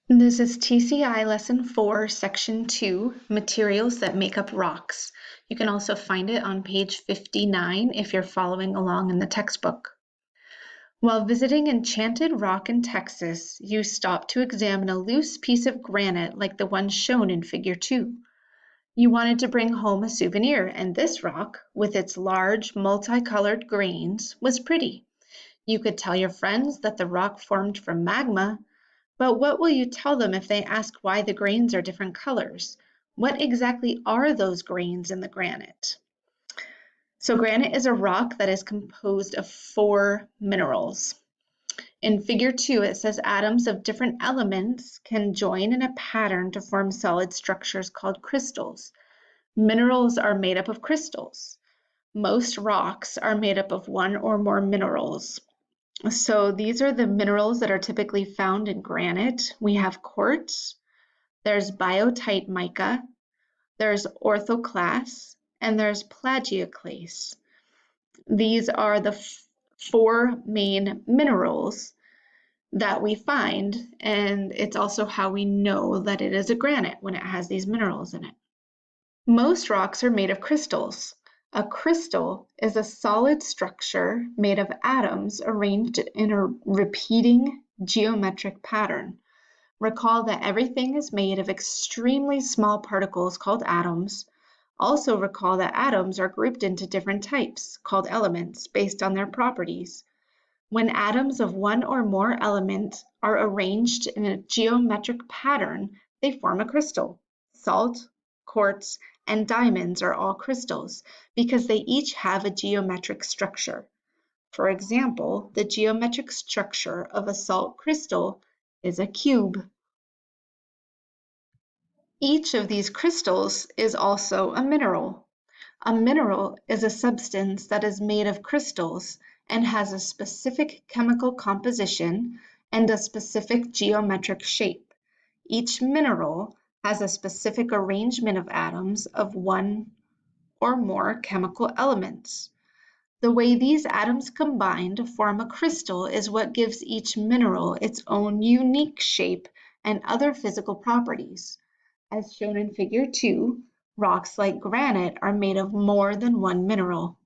This is TCI Lesson 4, Section 2, Materials that Make Up Rocks. You can also find it on page 59 if you're following along in the textbook. While visiting Enchanted Rock in Texas, you stopped to examine a loose piece of granite like the one shown in Figure 2. You wanted to bring home a souvenir, and this rock, with its large, multicolored grains, was pretty. You could tell your friends that the rock formed from magma. But what will you tell them if they ask why the grains are different colors? What exactly are those grains in the granite? So granite is a rock that is composed of 4 minerals. In Figure 2, it says atoms of different elements can join in a pattern to form solid structures called crystals. Minerals are made up of crystals. Most rocks are made up of one or more minerals. So these are the minerals that are typically found in granite. We have quartz, there's biotite mica, there's orthoclase, and there's plagioclase. These are the 4 main minerals that we find, and it's also how we know that it is a granite when it has these minerals in it. Most rocks are made of crystals. A crystal is a solid structure made of atoms arranged in a repeating geometric pattern. Recall that everything is made of extremely small particles called atoms. Also recall that atoms are grouped into different types, called elements, based on their properties. When atoms of one or more element are arranged in a geometric pattern, they form a crystal. Salt, quartz, and diamonds are all crystals because they each have a geometric structure. For example, the geometric structure of a salt crystal is a cube. Each of these crystals is also a mineral. A mineral is a substance that is made of crystals and has a specific chemical composition and a specific geometric shape. Each mineral has a specific arrangement of atoms of one or more chemical elements. The way these atoms combine to form a crystal is what gives each mineral its own unique shape and other physical properties. As shown in Figure 2, rocks like granite are made of more than one mineral.